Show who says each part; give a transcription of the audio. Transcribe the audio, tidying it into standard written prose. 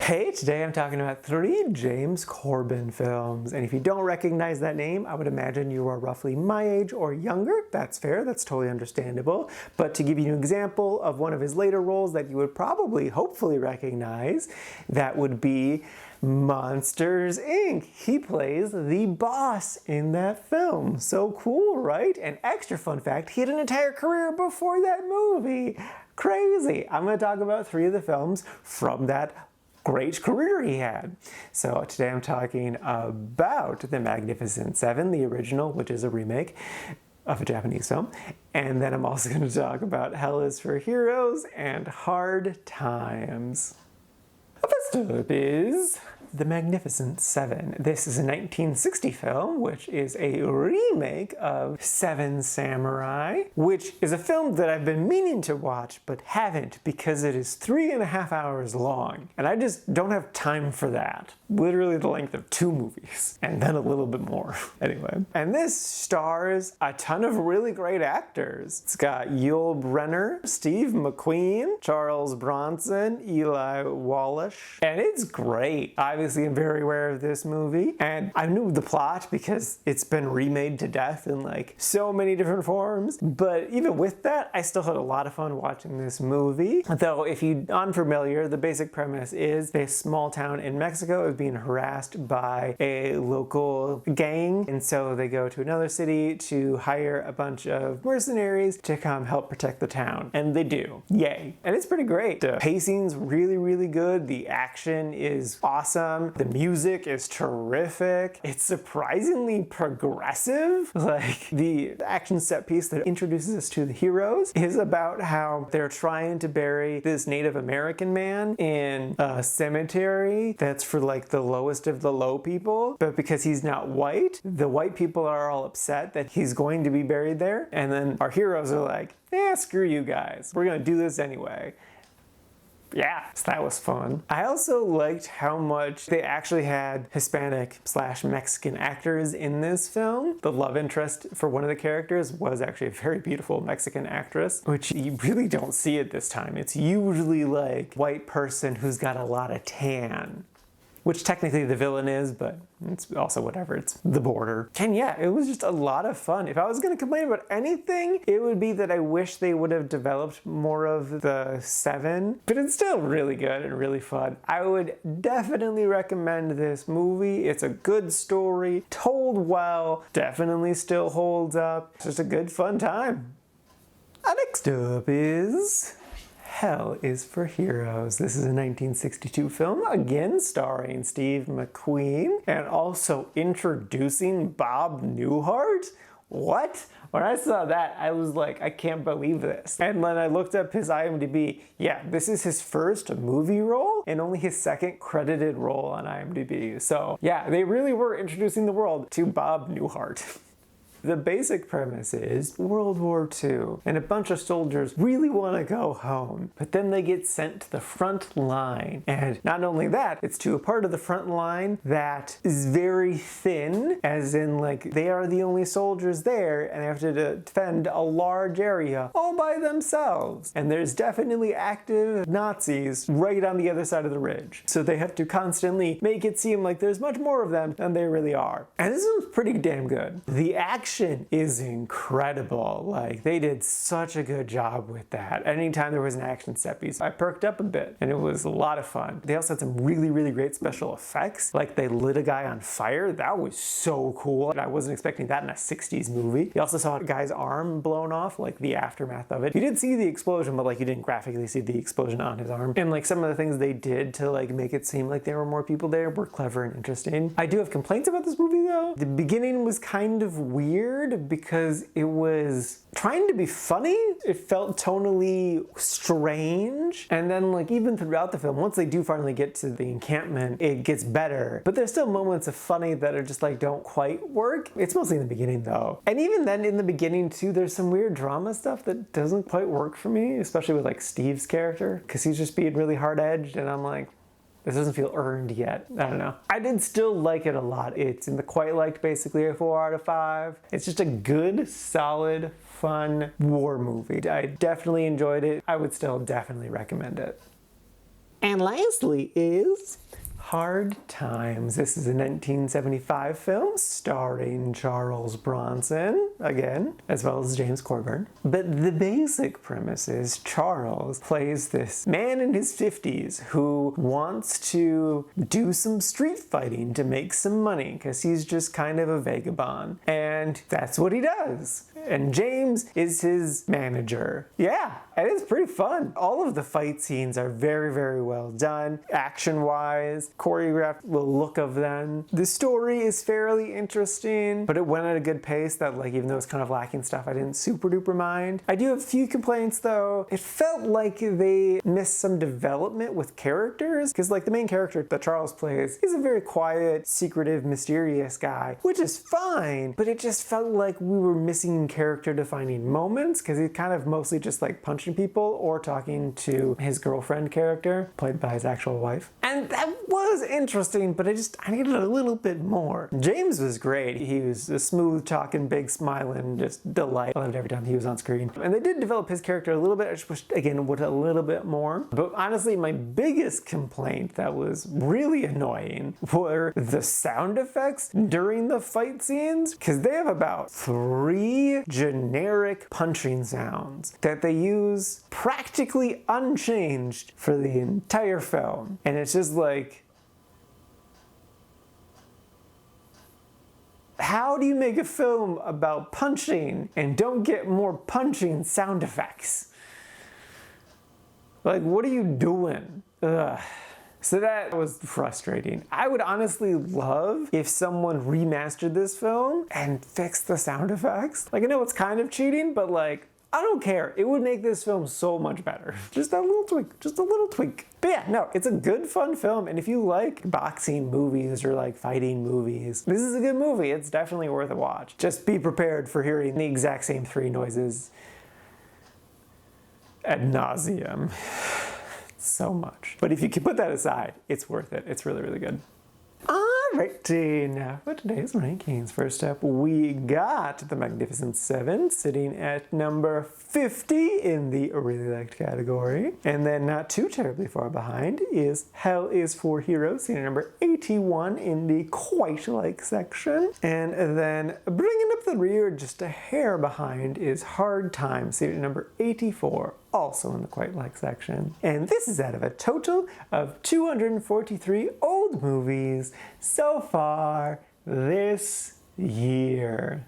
Speaker 1: Hey, today I'm talking about 3 James Coburn films, and if you don't recognize that name, I would imagine you are roughly my age or younger. That's fair, that's totally understandable. But to give you an example of one of his later roles that you would probably, hopefully recognize, that would be Monsters, Inc. He plays the boss in that film. So cool, right? And extra fun fact, he had an entire career before that movie. Crazy. I'm going to talk about 3 of the films from that great career he had. So today I'm talking about The Magnificent Seven, the original, which is a remake of a Japanese film. And then I'm also going to talk about Hell is for Heroes and Hard Times. First up is The Magnificent Seven. This is a 1960 film, which is a remake of Seven Samurai, which is a film that I've been meaning to watch, but haven't because it is 3.5 hours long. And I just don't have time for that. Literally the length of 2 movies, and then a little bit more. Anyway. And this stars a ton of really great actors. It's got Yul Brynner, Steve McQueen, Charles Bronson, Eli Wallach, and it's great. Obviously, I'm very aware of this movie, and I knew the plot because it's been remade to death in like so many different forms. But even with that, I still had a lot of fun watching this movie. Though, if you're unfamiliar, the basic premise is this small town in Mexico is being harassed by a local gang, and so they go to another city to hire a bunch of mercenaries to come help protect the town, and they do. Yay. And it's pretty great. The pacing's really, really good. The action is awesome. The music is terrific. It's surprisingly progressive. Like, the action set piece that introduces us to the heroes is about how they're trying to bury this Native American man in a cemetery that's for like the lowest of the low people, but because he's not white, the white people are all upset that he's going to be buried there, and then our heroes are like, screw you guys, we're gonna do this anyway. Yeah, so that was fun. I also liked how much they actually had Hispanic/Mexican actors in this film. The love interest for one of the characters was actually a very beautiful Mexican actress, which you really don't see at this time. It's usually like white person who's got a lot of tan, which technically the villain is, but it's also whatever, it's the border. And yeah, it was just a lot of fun. If I was gonna complain about anything, it would be that I wish they would have developed more of the 7, but it's still really good and really fun. I would definitely recommend this movie. It's a good story, told well, definitely still holds up. It's just a good fun time. Next up is Hell is for Heroes. This is a 1962 film, again starring Steve McQueen, and also introducing Bob Newhart. What? When I saw that, I was like, I can't believe this. And when I looked up his IMDb, yeah, this is his first movie role and only his second credited role on IMDb. So yeah, they really were introducing the world to Bob Newhart. The basic premise is World War II, and a bunch of soldiers really want to go home, but then they get sent to the front line. And not only that, it's to a part of the front line that is very thin, as in like they are the only soldiers there and they have to defend a large area all by themselves. And there's definitely active Nazis right on the other side of the ridge. So they have to constantly make it seem like there's much more of them than there really are. And this was pretty damn good. The action is incredible. Like, they did such a good job with that. Anytime there was an action set piece, I perked up a bit, and it was a lot of fun. They also had some really, really great special effects. Like, they lit a guy on fire. That was so cool. I wasn't expecting that in a 60s movie. You also saw a guy's arm blown off, like the aftermath of it. You did see the explosion, but like you didn't graphically see the explosion on his arm. And like some of the things they did to like make it seem like there were more people there were clever and interesting. I do have complaints about this movie though. The beginning was kind of weird because it was trying to be funny. It felt tonally strange. And then like even throughout the film, once they do finally get to the encampment, it gets better. But there's still moments of funny that are just like don't quite work. It's mostly in the beginning though. And even then in the beginning too, there's some weird drama stuff that doesn't quite work for me, especially with like Steve's character, because he's just being really hard-edged and I'm like, this doesn't feel earned yet. I don't know. I did still like it a lot. It's in the quite liked, basically a 4 out of 5. It's just a good, solid, fun war movie. I definitely enjoyed it. I would still definitely recommend it. And lastly is Hard Times. This is a 1975 film starring Charles Bronson, again, as well as James Coburn. But the basic premise is Charles plays this man in his 50s who wants to do some street fighting to make some money because he's just kind of a vagabond. And that's what he does. And James is his manager. Yeah, it is pretty fun. All of the fight scenes are very, very well done, action-wise, choreographed, the look of them. The story is fairly interesting, but it went at a good pace that, like, even though it's kind of lacking stuff, I didn't super duper mind. I do have a few complaints though. It felt like they missed some development with characters, because like the main character that Charles plays is a very quiet, secretive, mysterious guy, which is fine, but it just felt like we were missing character defining moments because he's kind of mostly just like punching people or talking to his girlfriend character, played by his actual wife. And that was interesting, but I needed a little bit more. James was great. He was a smooth talking, big smiling, just delight. I loved every time he was on screen. And they did develop his character a little bit. I just wish, again, would a little bit more. But honestly, my biggest complaint that was really annoying were the sound effects during the fight scenes, because they have about 3 generic punching sounds that they use practically unchanged for the entire film. And it's just like, how do you make a film about punching and don't get more punching sound effects? Like, what are you doing? Ugh. So that was frustrating. I would honestly love if someone remastered this film and fixed the sound effects. Like, I know it's kind of cheating, but like, I don't care. It would make this film so much better. Just that little tweak, just a little tweak. But yeah, no, it's a good, fun film. And if you like boxing movies or like fighting movies, this is a good movie. It's definitely worth a watch. Just be prepared for hearing the exact same 3 noises ad nauseum. So much. But if you can put that aside, it's worth it. It's really, really good. Alrighty, now for today's rankings. First up, we got The Magnificent Seven sitting at number 50 in the really liked category. And then not too terribly far behind is Hell is for Heroes, sitting at number 81 in the quite like section. And then bringing up the rear just a hair behind is Hard Times, sitting at number 84. Also in the quite like section. And this is out of a total of 243 old movies so far this year.